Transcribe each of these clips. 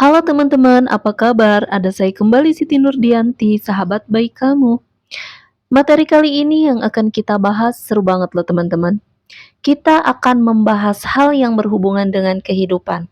Halo teman-teman, apa kabar? Ada saya kembali Siti Nurdianti, sahabat baik kamu. Materi kali ini yang akan kita bahas seru banget loh teman-teman. Kita akan membahas hal yang berhubungan dengan kehidupan.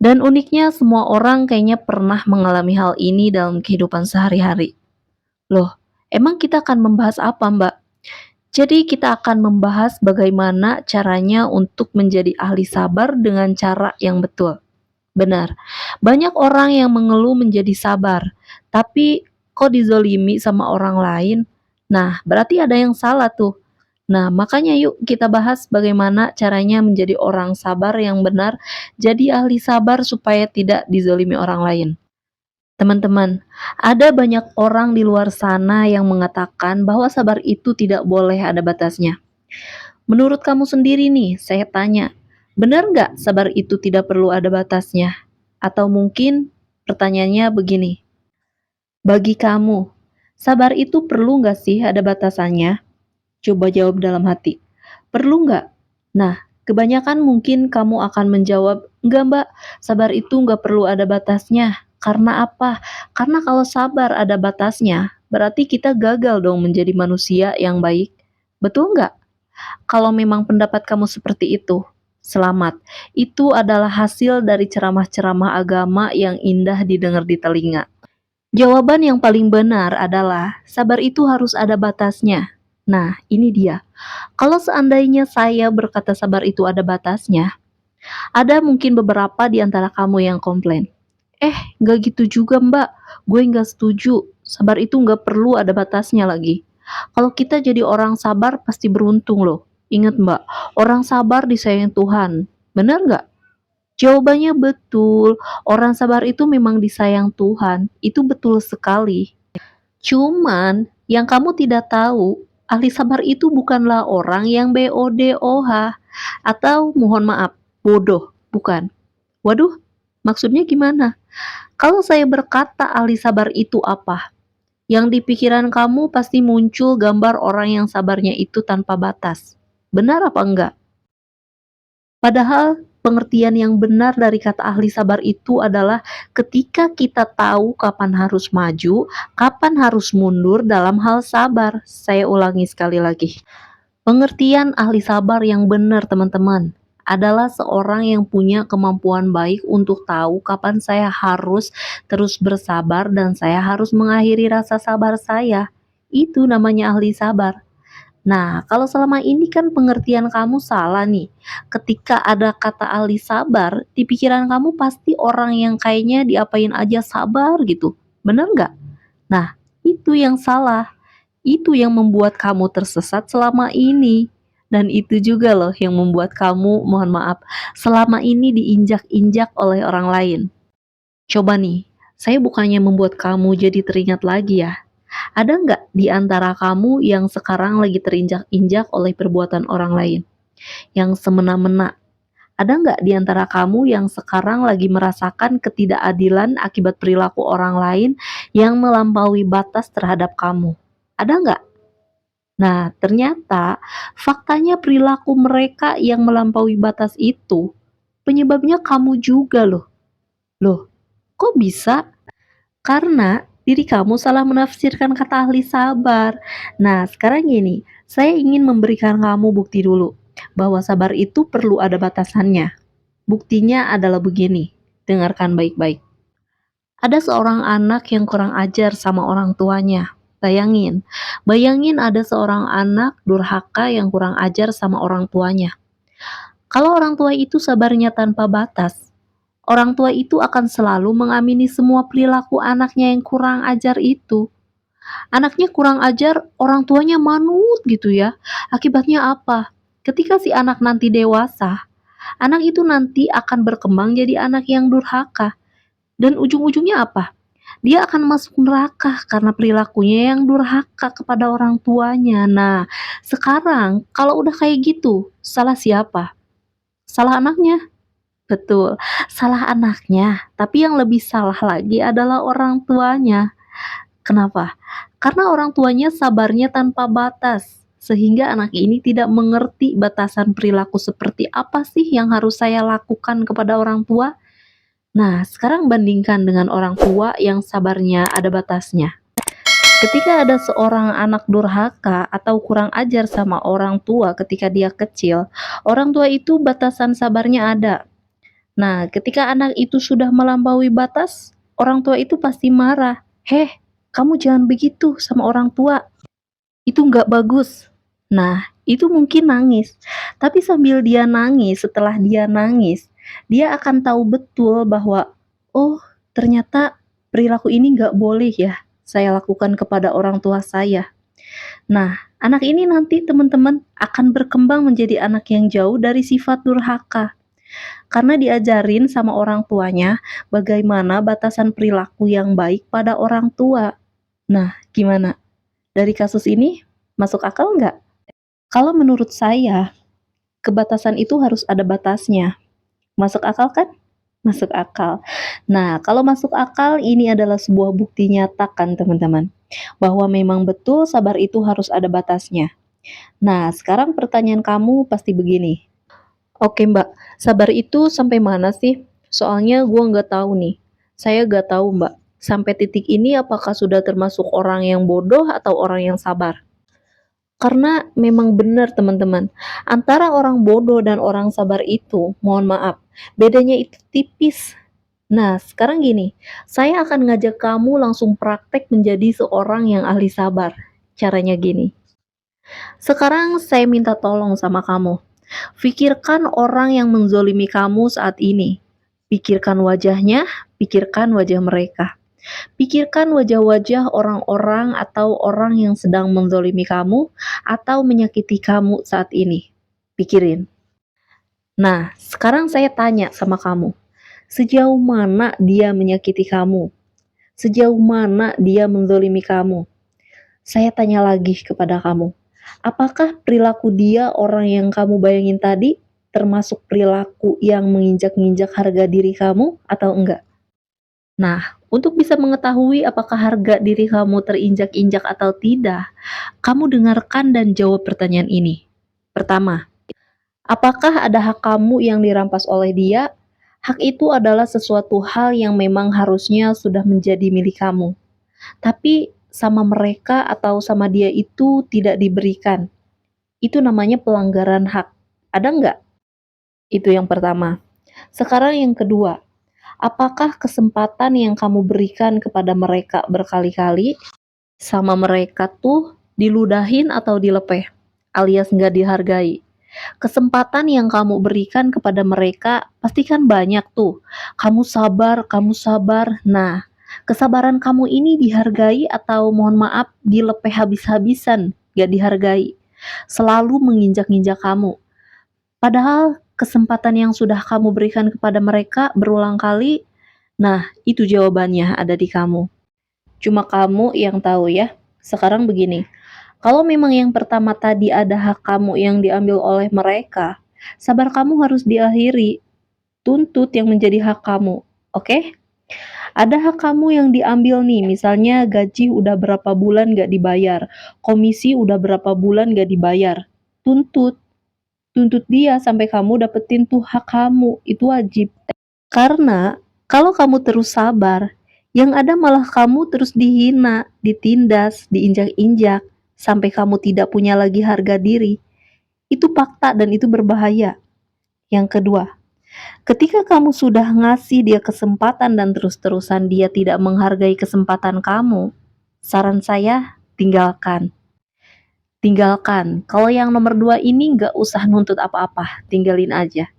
Dan uniknya semua orang kayaknya pernah mengalami hal ini dalam kehidupan sehari-hari. Loh, emang kita akan membahas apa Mbak? Jadi kita akan membahas bagaimana caranya untuk menjadi ahli sabar dengan cara yang betul. Benar, banyak orang yang mengeluh menjadi sabar, tapi kok dizolimi sama orang lain? Nah, berarti ada yang salah tuh. Nah, makanya yuk kita bahas bagaimana caranya menjadi orang sabar yang benar, jadi ahli sabar supaya tidak dizolimi orang lain. Teman-teman, ada banyak orang di luar sana yang mengatakan bahwa sabar itu tidak boleh ada batasnya. Menurut kamu sendiri nih, saya tanya, benar nggak sabar itu tidak perlu ada batasnya? Atau mungkin pertanyaannya begini, bagi kamu, sabar itu perlu nggak sih ada batasannya? Coba jawab dalam hati, perlu nggak? Nah, kebanyakan mungkin kamu akan menjawab, enggak mbak, sabar itu nggak perlu ada batasnya. Karena apa? Karena kalau sabar ada batasnya, berarti kita gagal dong menjadi manusia yang baik. Betul nggak? Kalau memang pendapat kamu seperti itu, selamat. Itu adalah hasil dari ceramah-ceramah agama yang indah didengar di telinga. Jawaban yang paling benar adalah sabar itu harus ada batasnya. Nah, ini dia. Kalau seandainya saya berkata sabar itu ada batasnya, ada mungkin beberapa di antara kamu yang komplain. Gak gitu juga mbak, gue gak setuju. Sabar itu gak perlu ada batasnya lagi. Kalau kita jadi orang sabar pasti beruntung loh. Ingat mbak, orang sabar disayang Tuhan. Benar nggak? Jawabannya betul. Orang sabar itu memang disayang Tuhan. Itu betul sekali. Cuman yang kamu tidak tahu, ahli sabar itu bukanlah orang yang BODOH atau mohon maaf, bodoh, bukan. Waduh, maksudnya gimana? Kalau saya berkata ahli sabar itu apa? Yang di pikiran kamu pasti muncul gambar orang yang sabarnya itu tanpa batas. Benar apa enggak? Padahal pengertian yang benar dari kata ahli sabar itu adalah ketika kita tahu kapan harus maju, kapan harus mundur dalam hal sabar. Saya ulangi sekali lagi. Pengertian ahli sabar yang benar teman-teman adalah seorang yang punya kemampuan baik untuk tahu kapan saya harus terus bersabar dan saya harus mengakhiri rasa sabar saya. Itu namanya ahli sabar. Nah, kalau selama ini kan pengertian kamu salah nih. Ketika ada kata ahli sabar, di pikiran kamu pasti orang yang kayaknya diapain aja sabar gitu. Bener nggak? Nah, itu yang salah. Itu yang membuat kamu tersesat selama ini. Dan itu juga loh yang membuat kamu, mohon maaf, selama ini diinjak-injak oleh orang lain. Coba nih, saya bukannya membuat kamu jadi teringat lagi ya. Ada nggak di antara kamu yang sekarang lagi terinjak-injak oleh perbuatan orang lain? Yang semena-mena? Ada nggak di antara kamu yang sekarang lagi merasakan ketidakadilan akibat perilaku orang lain yang melampaui batas terhadap kamu? Ada nggak? Nah, ternyata faktanya perilaku mereka yang melampaui batas itu penyebabnya kamu juga loh. Loh, kok bisa? Karena diri kamu salah menafsirkan kata ahli sabar. Nah, sekarang gini, saya ingin memberikan kamu bukti dulu bahwa sabar itu perlu ada batasannya. Buktinya adalah begini, dengarkan baik-baik. Ada seorang anak yang kurang ajar sama orang tuanya. Bayangin ada seorang anak durhaka yang kurang ajar sama orang tuanya. Kalau orang tua itu sabarnya tanpa batas, orang tua itu akan selalu mengamini semua perilaku anaknya yang kurang ajar itu. Anaknya kurang ajar, orang tuanya manut gitu ya. Akibatnya apa? Ketika si anak nanti dewasa, anak itu nanti akan berkembang jadi anak yang durhaka. Dan ujung-ujungnya apa? Dia akan masuk neraka karena perilakunya yang durhaka kepada orang tuanya. Nah, sekarang kalau udah kayak gitu, salah siapa? Salah anaknya? Betul, salah anaknya. Tapi yang lebih salah lagi adalah orang tuanya. Kenapa? Karena orang tuanya sabarnya tanpa batas, sehingga anak ini tidak mengerti batasan perilaku seperti apa sih yang harus saya lakukan kepada orang tua. Nah, sekarang bandingkan dengan orang tua yang sabarnya ada batasnya. Ketika ada seorang anak durhaka atau kurang ajar sama orang tua ketika dia kecil, orang tua itu batasan sabarnya ada. Nah, ketika anak itu sudah melampaui batas, orang tua itu pasti marah. Heh, kamu jangan begitu sama orang tua, itu nggak bagus. Nah, itu mungkin nangis. Tapi sambil dia nangis, setelah dia nangis, dia akan tahu betul bahwa, oh, ternyata perilaku ini nggak boleh ya saya lakukan kepada orang tua saya. Nah, anak ini nanti teman-teman akan berkembang menjadi anak yang jauh dari sifat durhaka. Karena diajarin sama orang tuanya bagaimana batasan perilaku yang baik pada orang tua. Nah, gimana? Dari kasus ini, masuk akal nggak? Kalau menurut saya, kebatasan itu harus ada batasnya. Masuk akal kan? Masuk akal. Nah, kalau masuk akal, ini adalah sebuah bukti nyata kan teman-teman, bahwa memang betul sabar itu harus ada batasnya. Nah, sekarang pertanyaan kamu pasti begini. Oke Mbak, sabar itu sampai mana sih? Soalnya gua nggak tahu nih. Saya nggak tahu Mbak, sampai titik ini apakah sudah termasuk orang yang bodoh atau orang yang sabar? Karena memang benar teman-teman, antara orang bodoh dan orang sabar itu, mohon maaf, bedanya itu tipis. Nah, sekarang gini, saya akan ngajak kamu langsung praktek menjadi seorang yang ahli sabar. Caranya gini, sekarang saya minta tolong sama kamu. Pikirkan orang yang menzolimi kamu saat ini. Pikirkan wajahnya, pikirkan wajah mereka. Pikirkan wajah-wajah orang-orang atau orang yang sedang menzolimi kamu atau menyakiti kamu saat ini. Pikirin. Nah, sekarang saya tanya sama kamu. Sejauh mana dia menyakiti kamu? Sejauh mana dia menzolimi kamu? Saya tanya lagi kepada kamu. Apakah perilaku dia orang yang kamu bayangin tadi termasuk perilaku yang menginjak-injak harga diri kamu atau enggak? Nah, untuk bisa mengetahui apakah harga diri kamu terinjak-injak atau tidak, kamu dengarkan dan jawab pertanyaan ini. Pertama, apakah ada hak kamu yang dirampas oleh dia? Hak itu adalah sesuatu hal yang memang harusnya sudah menjadi milik kamu. Tapi sama mereka atau sama dia itu tidak diberikan. Itu namanya pelanggaran hak. Ada nggak? Itu yang pertama. Sekarang yang kedua, apakah kesempatan yang kamu berikan kepada mereka berkali-kali sama mereka tuh diludahin atau dilepeh, alias nggak dihargai? Kesempatan yang kamu berikan kepada mereka pasti kan banyak tuh. Kamu sabar, kamu sabar. Nah, kesabaran kamu ini dihargai atau mohon maaf dilepeh habis-habisan, gak dihargai. Selalu menginjak-injak kamu. Padahal kesempatan yang sudah kamu berikan kepada mereka berulang kali, nah itu jawabannya ada di kamu. Cuma kamu yang tahu ya. Sekarang begini, kalau memang yang pertama tadi ada hak kamu yang diambil oleh mereka, sabar kamu harus diakhiri. Tuntut yang menjadi hak kamu, oke? Ada hak kamu yang diambil nih, misalnya gaji udah berapa bulan gak dibayar, komisi udah berapa bulan gak dibayar. Tuntut, tuntut dia sampai kamu dapetin tuh hak kamu, itu wajib. Karena kalau kamu terus sabar, yang ada malah kamu terus dihina, ditindas, diinjak-injak, sampai kamu tidak punya lagi harga diri. Itu fakta dan itu berbahaya. Yang kedua, ketika kamu sudah ngasih dia kesempatan dan terus-terusan dia tidak menghargai kesempatan kamu, saran saya tinggalkan. Tinggalkan. Kalau yang nomor dua ini nggak usah nuntut apa-apa, tinggalin aja.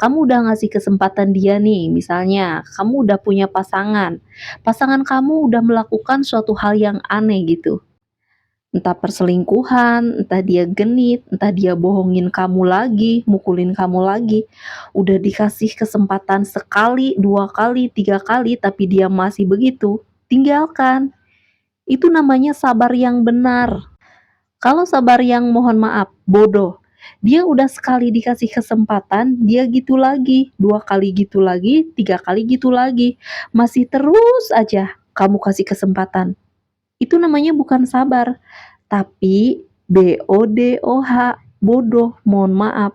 Kamu udah ngasih kesempatan dia nih, misalnya kamu udah punya pasangan. Pasangan kamu udah melakukan suatu hal yang aneh gitu. Entah perselingkuhan, entah dia genit, entah dia bohongin kamu lagi, mukulin kamu lagi. Udah dikasih kesempatan sekali, dua kali, tiga kali, tapi dia masih begitu. Tinggalkan. Itu namanya sabar yang benar. Kalau sabar yang mohon maaf, bodoh. Dia udah sekali dikasih kesempatan, dia gitu lagi, dua kali gitu lagi, tiga kali gitu lagi. Masih terus aja kamu kasih kesempatan. Itu namanya bukan sabar, tapi BODOH, bodoh, mohon maaf.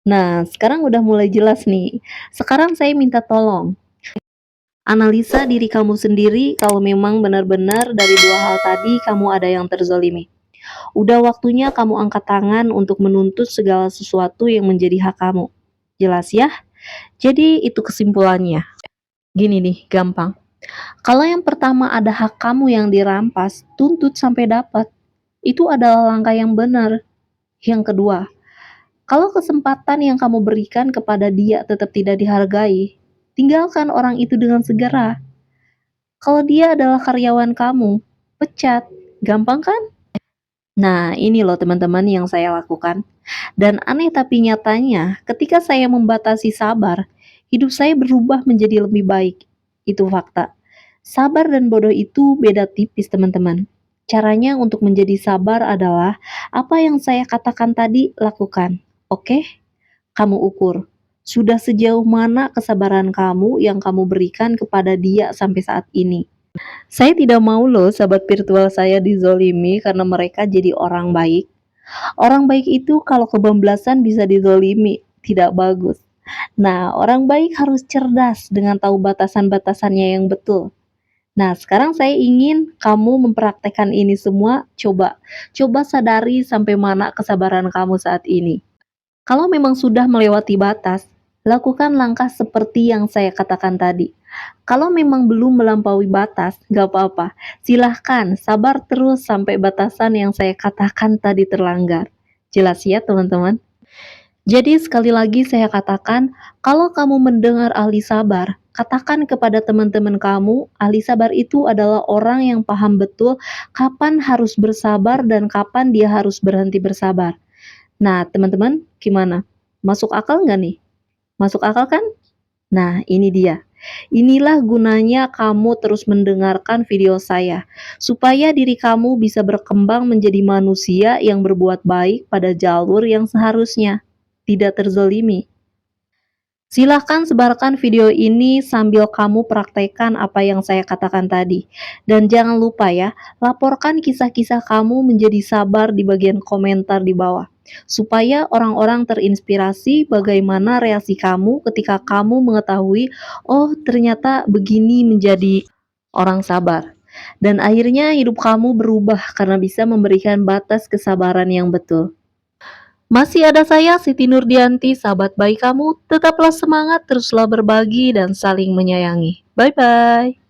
Nah, sekarang udah mulai jelas nih. Sekarang saya minta tolong. Analisa diri kamu sendiri kalau memang benar-benar dari dua hal tadi kamu ada yang terzolimi. Udah waktunya kamu angkat tangan untuk menuntut segala sesuatu yang menjadi hak kamu. Jelas ya? Jadi itu kesimpulannya. Gini nih, gampang. Kalau yang pertama ada hak kamu yang dirampas, tuntut sampai dapat. Itu adalah langkah yang benar. Yang kedua, kalau kesempatan yang kamu berikan kepada dia tetap tidak dihargai, tinggalkan orang itu dengan segera. Kalau dia adalah karyawan kamu, pecat. Gampang kan? Nah, ini loh teman-teman yang saya lakukan. Dan aneh tapi nyatanya, ketika saya membatasi sabar, hidup saya berubah menjadi lebih baik. Itu fakta. Sabar dan bodoh itu beda tipis, teman-teman. Caranya untuk menjadi sabar adalah apa yang saya katakan tadi, lakukan. Oke? Kamu ukur. Sudah sejauh mana kesabaran kamu yang kamu berikan kepada dia sampai saat ini? Saya tidak mau loh sahabat virtual saya dizolimi karena mereka jadi orang baik. Orang baik itu kalau kebablasan bisa dizolimi, tidak bagus. Nah, orang baik harus cerdas dengan tahu batasan-batasannya yang betul. Nah, sekarang saya ingin kamu mempraktekkan ini semua. Coba, coba sadari sampai mana kesabaran kamu saat ini. Kalau memang sudah melewati batas, lakukan langkah seperti yang saya katakan tadi. Kalau memang belum melampaui batas, gak apa-apa. Silahkan sabar terus sampai batasan yang saya katakan tadi terlanggar. Jelas ya teman-teman? Jadi sekali lagi saya katakan, kalau kamu mendengar ahli sabar, katakan kepada teman-teman kamu, ahli sabar itu adalah orang yang paham betul kapan harus bersabar dan kapan dia harus berhenti bersabar. Nah, teman-teman, gimana? Masuk akal nggak nih? Masuk akal kan? Nah, ini dia. Inilah gunanya kamu terus mendengarkan video saya, supaya diri kamu bisa berkembang menjadi manusia yang berbuat baik pada jalur yang seharusnya, tidak terzolimi. Silahkan sebarkan video ini sambil kamu praktekkan apa yang saya katakan tadi. Dan jangan lupa ya, laporkan kisah-kisah kamu menjadi sabar di bagian komentar di bawah. Supaya orang-orang terinspirasi bagaimana reaksi kamu ketika kamu mengetahui, oh ternyata begini menjadi orang sabar. Dan akhirnya hidup kamu berubah karena bisa memberikan batas kesabaran yang betul. Masih ada saya, Siti Nurdianti, sahabat baik kamu. Tetaplah semangat, teruslah berbagi, dan saling menyayangi. Bye-bye.